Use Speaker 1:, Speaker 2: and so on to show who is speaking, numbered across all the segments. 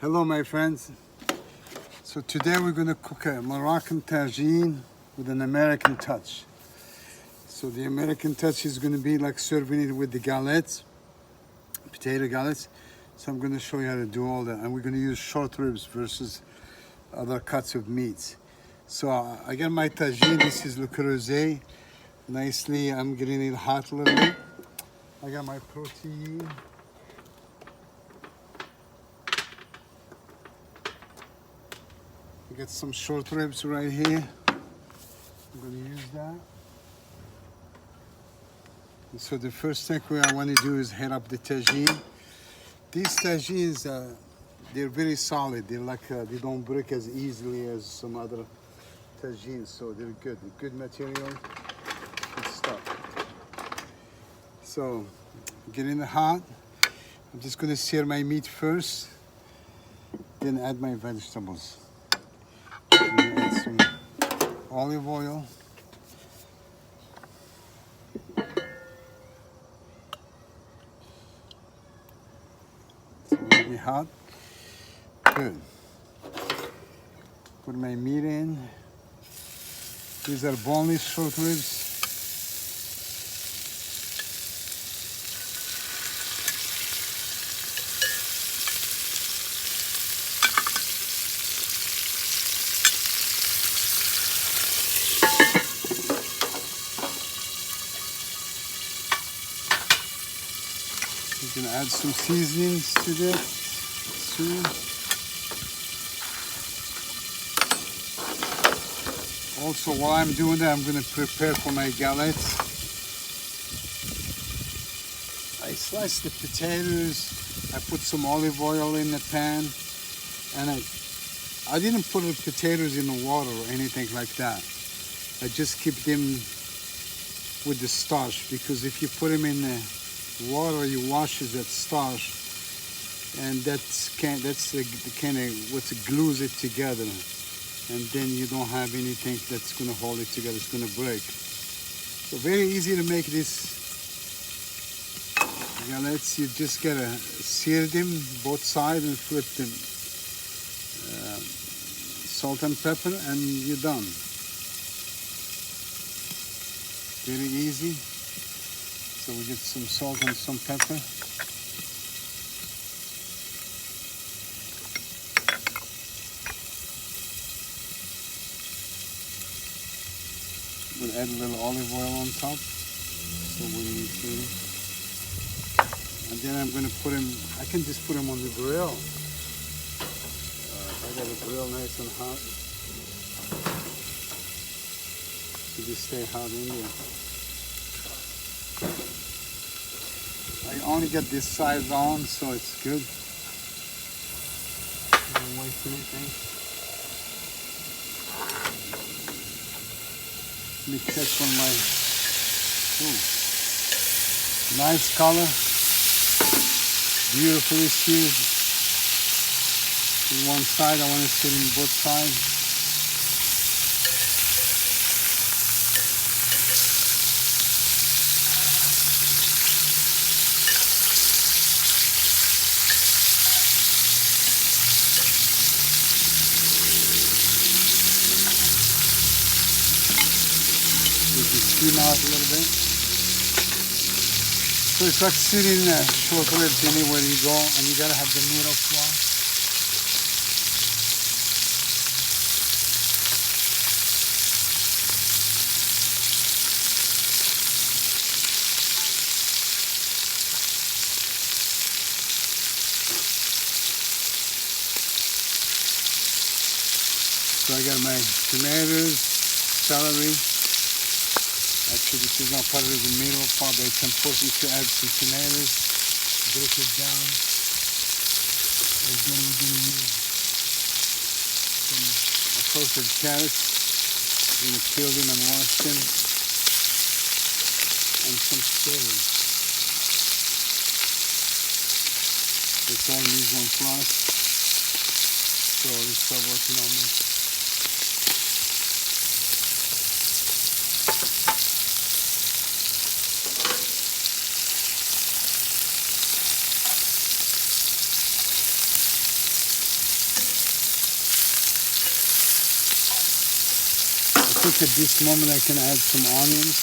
Speaker 1: Hello my friends. So today we're going to cook a Moroccan tagine with an American touch. So the American touch is going to be like serving it with the galettes, potato galettes. So I'm going to show you how to do all that. And we're going to use short ribs versus other cuts of meats. So I got my tagine. This is le creuset. Nicely, I'm getting it hot a little bit. I got my protein. I got some short ribs right here. I'm going to use that. And so the first thing I want to do is heat up the tagine. These tagines, they're very solid. They're like they don't break as easily as some other tagines, so they're good. They're good material, good stuff. So getting it hot. I'm just going to sear my meat first, then add my vegetables. I'm going to add some olive oil. It's already hot. Good. Put my meat in. These are boneless short ribs. You can add some seasonings to this soon. Also, while I'm doing that, I'm going to prepare for my galettes. I sliced the potatoes. I put some olive oil in the pan, and I didn't put the potatoes in the water or anything like that. I just keep them with the starch, because if you put them in the water, you wash that starch, and that's the kind of what glues it together, and then you don't have anything that's going to hold it together. It's going to break. So very easy to make this galettes. You just gotta sear them both sides and flip them, salt and pepper, and you're done. Very easy. So we get some salt and some pepper. We'll add a little olive oil on top. So when you see, and then I'm going to put them. I can just put them on the grill. I got a grill nice and hot. So just stay hot in there. I only got this side on, so it's good. Don't waste anything. Let me check for my nice color. Beautifully seared. To one side, I want to sear in both sides. Steam out a little bit. So it's like searing short ribs anywhere you go, and you gotta have the middle flat. So I got my tomatoes, celery. Actually, this is not part of the middle part, but it's important to add some tomatoes, break it down, and then we're going to use some toasted carrots. We're going to peel them and wash them, and some celery. It's all mise en place, so let's start working on this. think at this moment I can add some onions.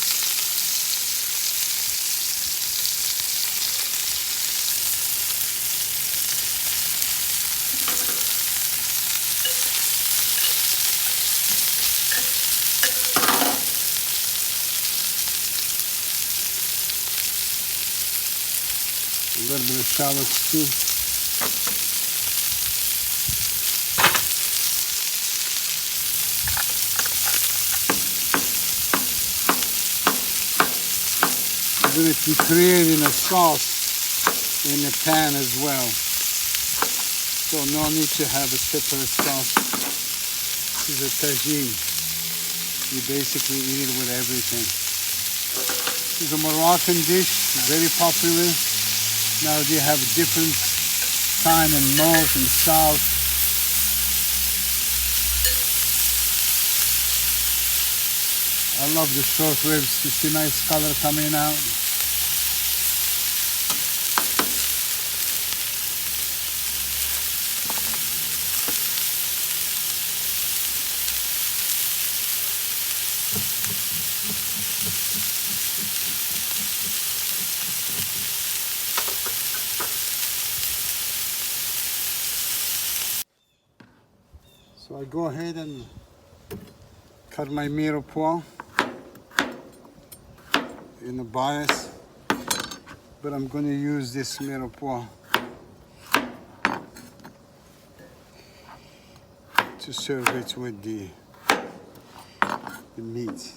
Speaker 1: A little bit of shallots too. I'm going to be creating a sauce in the pan as well. So no need to have a separate sauce. This is a tagine. You basically eat it with everything. This is a Moroccan dish, very popular. Now they have different kind in north and south. I love the short ribs. You see nice color coming out. So I go ahead and cut my mirepoix in the bias, but I'm going to use this mirepoix to serve it with the meat.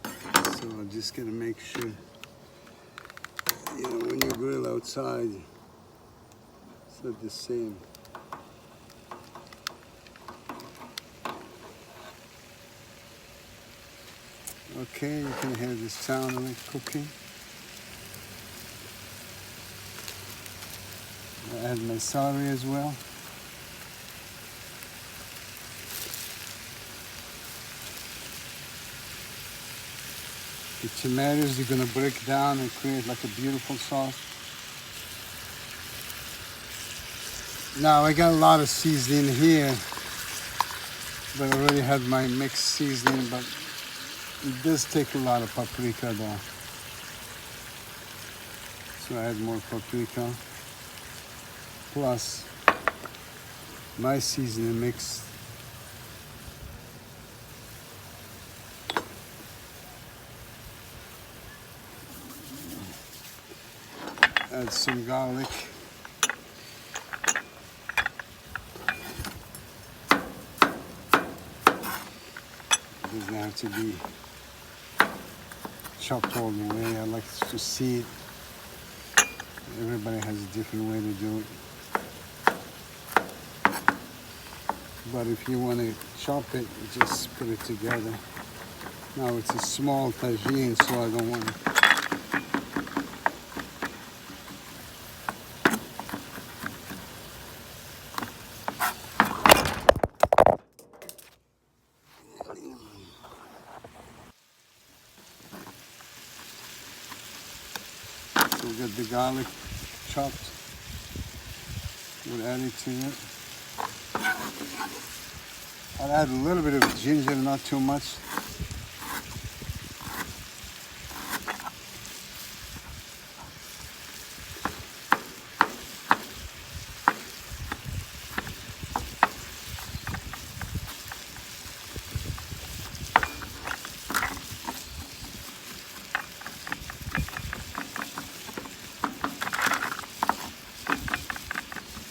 Speaker 1: So I'm just going to make sure, you know, when you grill outside, it's not the same. Okay, you can hear the sound of it cooking. I add my celery as well. The tomatoes you're going to break down and create like a beautiful sauce. Now I got a lot of seasoning here, but I already had my mixed seasoning, but it does take a lot of paprika though. So I add more paprika. Plus my seasoning mix. Add some garlic. It doesn't have to be chopped all the way. I like to see it. Everybody has a different way to do it. But if you want to chop it, you just put it together. Now it's a small tagine, so I don't want to. We'll get the garlic chopped. We'll add it to it. I'll add a little bit of ginger, not too much.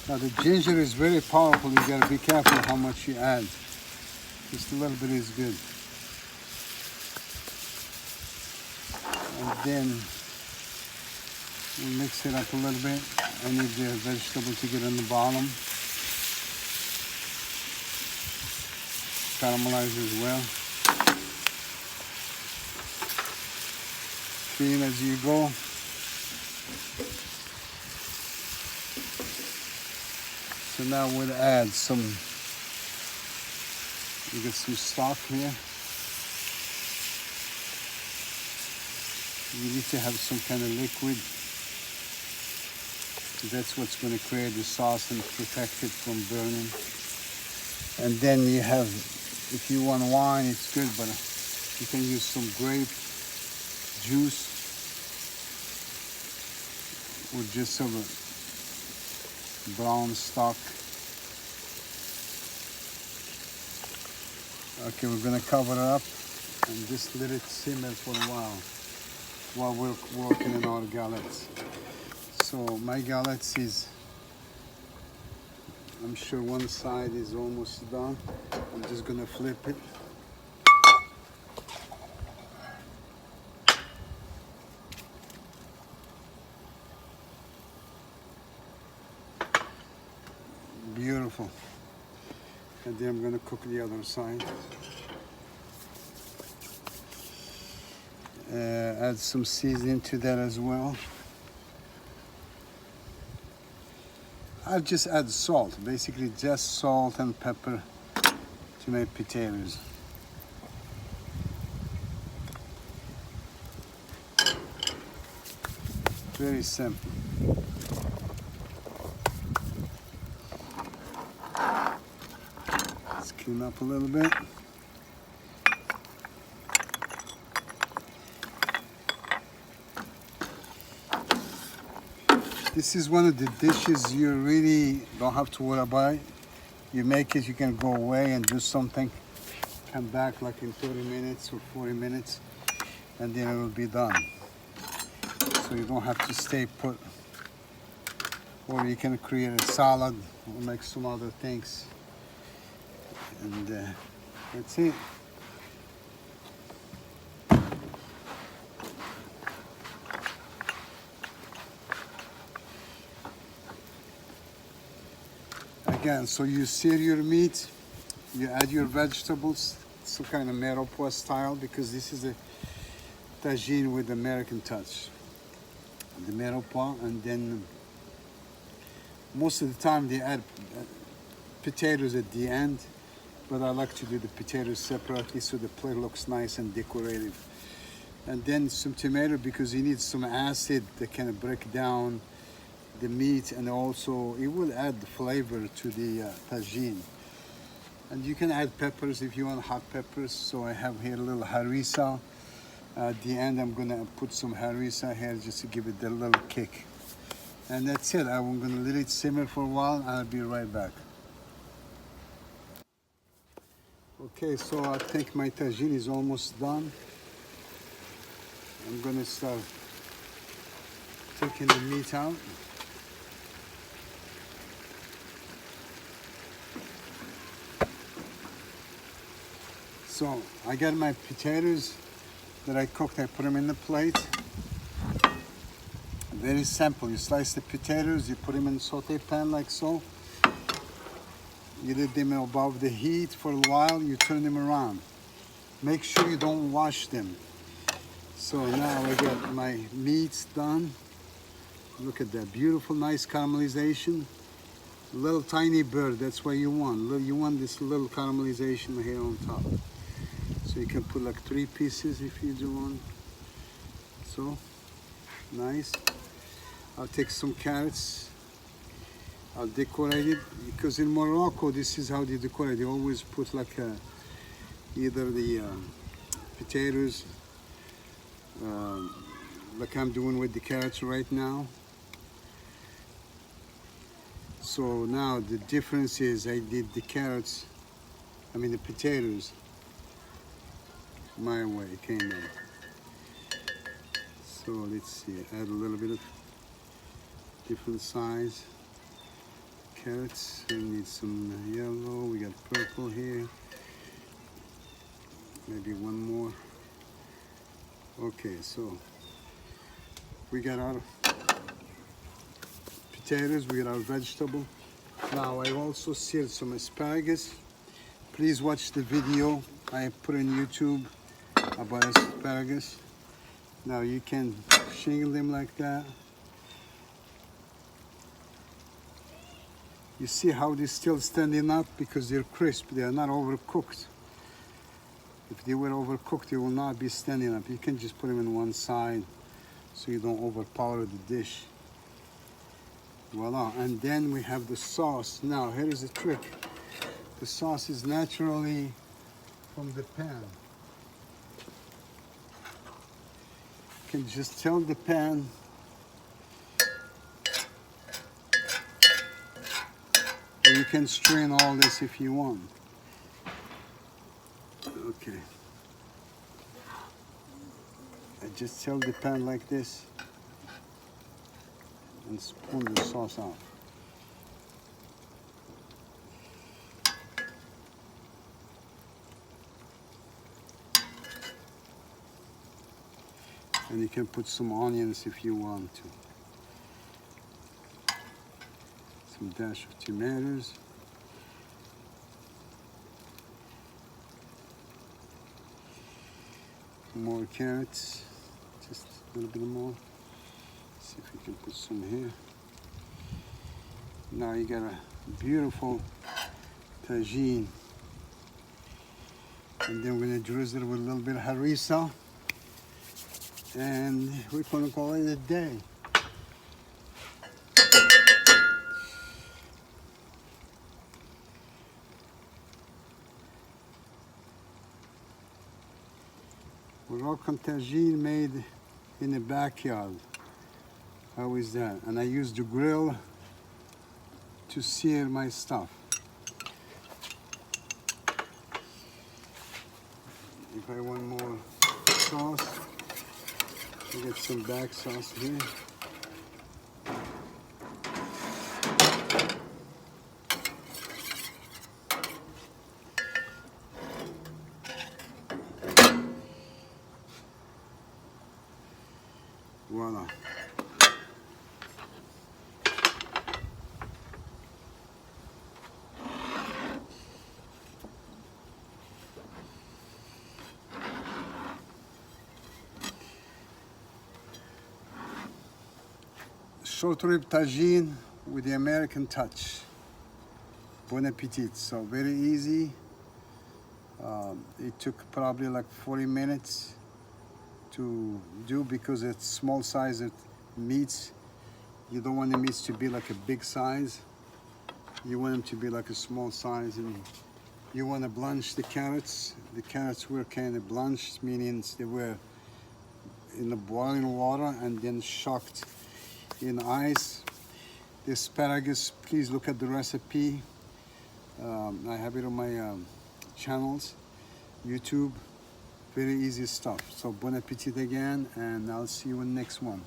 Speaker 1: Now the ginger is very powerful. You gotta be careful how much you add. Just a little bit is good. And then we'll mix it up a little bit. I need the vegetable to get on the bottom. Caramelize as well. Clean as you go. So now we'll add some, you get some stock here. You need to have some kind of liquid. That's what's going to create the sauce and protect it from burning. And then you have If you want wine, it's good, but you can use some grape juice or just some brown stock. Okay, we're gonna cover it up and just let it simmer for a while we're working on our galettes. So my galettes is, I'm sure one side is almost done. I'm just gonna flip it. Beautiful. And then I'm gonna cook the other side. Add some seasoning to that as well. I'll just add salt, basically just salt and pepper to my potatoes. Very simple. Let's clean up a little bit. This is one of the dishes you really don't have to worry about. You make it, you can go away and do something, come back like in 30 minutes or 40 minutes, and then it will be done. So you don't have to stay put. Or you can create a salad or make some other things. And that's it. Again, so you sear your meat, you add your vegetables, some kind of Moroccan style, because this is a tagine with American touch. The Moroccan, and then most of the time they add potatoes at the end, but I like to do the potatoes separately so the plate looks nice and decorative. And then some tomato, because you need some acid that can break down the meat, and also it will add flavor to the tagine. And you can add peppers if you want, hot peppers. So I have here a little harissa. At the end I'm gonna put some harissa here just to give it a little kick. And that's it. I'm gonna let it simmer for a while and I'll be right back. Okay, so I think my tagine is almost done. I'm gonna start taking the meat out. So I got my potatoes that I cooked, I put them in the plate. Very simple. You slice the potatoes, you put them in a saute pan like so. You let them above the heat for a while, you turn them around. Make sure you don't wash them. So now I got my meats done. Look at that, beautiful, nice caramelization. Little tiny bird, that's what you want. You want this little caramelization here on top. So you can put like 3 pieces if you do want. So, nice. I'll take some carrots. I'll decorate it, because in Morocco, this is how they decorate. They always put like either the potatoes, like I'm doing with the carrots right now. So now the difference is I did the carrots, the potatoes, my way, came out. So let's see, add a little bit of different size carrots. We need some yellow, we got purple here, maybe one more. Okay, so we got our potatoes, we got our vegetable. Now I also seared some asparagus. Please watch the video I put on YouTube about asparagus. Now you can shingle them like that. You see how they're still standing up because they're crisp, they are not overcooked. If they were overcooked, they will not be standing up. You can just put them in one side so you don't overpower the dish. Voila, and then we have the sauce. Now here is the trick. The sauce is naturally from the pan. You can just tilt the pan. And you can strain all this if you want. Okay. I just tilt the pan like this and spoon the sauce out. And you can put some onions if you want to. Some dash of tomatoes. More carrots, just a little bit more. See if we can put some here. Now you got a beautiful tagine. And then we're gonna drizzle it with a little bit of harissa. And we're gonna call it a day. Moroccan Tagine made in the backyard. How is that? And I use the grill to sear my stuff. If I want more sauce, I get some back sauce here. Voila. Short rib tagine with the American touch. Bon appetit. So very easy. It took probably like 40 minutes to do because it's small size of meats. You don't want the meats to be like a big size. You want them to be like a small size, and you want to blanch the carrots. The carrots were kind of blanched, meaning they were in the boiling water and then shocked in ice. The asparagus, please look at the recipe. I have it on my channels, YouTube. Very easy stuff. So bon appetit again, and I'll see you in the next one.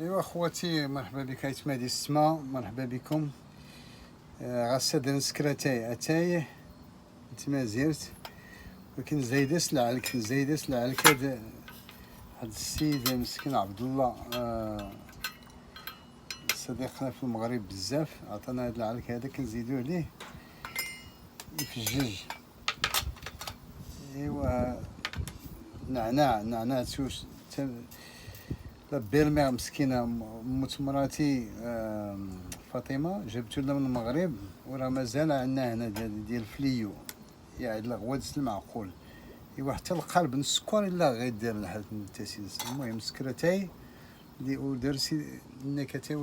Speaker 1: ايوا اخواتي، مرحبا بك ايتمادي السما، مرحبا بكم. غاسد نسكرتاي اتاي نتما زيرت، ولكن زايدس العلك هاد السيد مسكين عبد الله صديقنا في المغرب بزاف، عطانا هاد العلك هذا كنزيدو عليه يفجج. ايوا نعناع توش لا بيرمير مسكينه موت مراتي فاطمه جبتو لنا من المغرب، وراه مازال عندنا هنا ديال فليو، يعني الغواد المعقول. ايوا حتى القلب السكر الا غير دير لحد التاسيس. المهم سكرتاي اللي ودرسي النكتة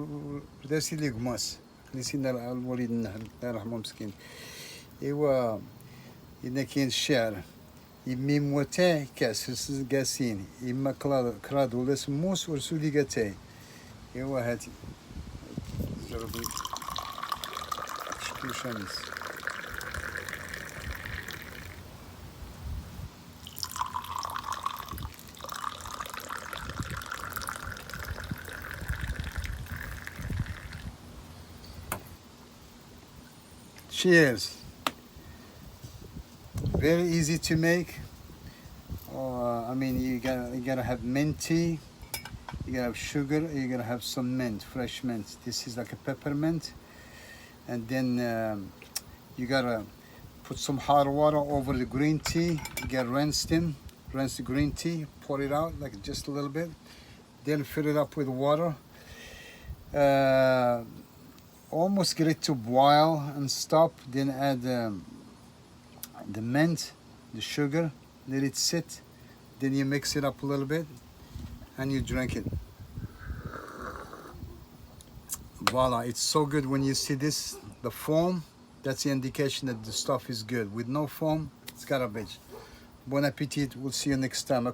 Speaker 1: ودرسي لي قماس خليتينا الوالد النحل الله يرحمه مسكين. ايوا إذا كاين الشعر يمي موتاه كاس قاسين يما كراد ولا سموس ورسولي قاتاي. ايوا هاتي جربي شكل شمس. Cheers. Very easy to make. I mean, you gotta have mint tea, you gotta have sugar, you gotta have some mint, fresh mint. This is like a peppermint, and then you gotta put some hot water over the green tea. You gotta rinse the green tea, pour it out like just a little bit, then fill it up with water. Almost get it to boil and stop, then add the mint, the sugar, let it sit, then you mix it up a little bit and you drink it. Voila, it's so good when you see this, the foam, that's the indication that the stuff is good. With no foam, it's garbage. Bon appetit, we'll see you next time.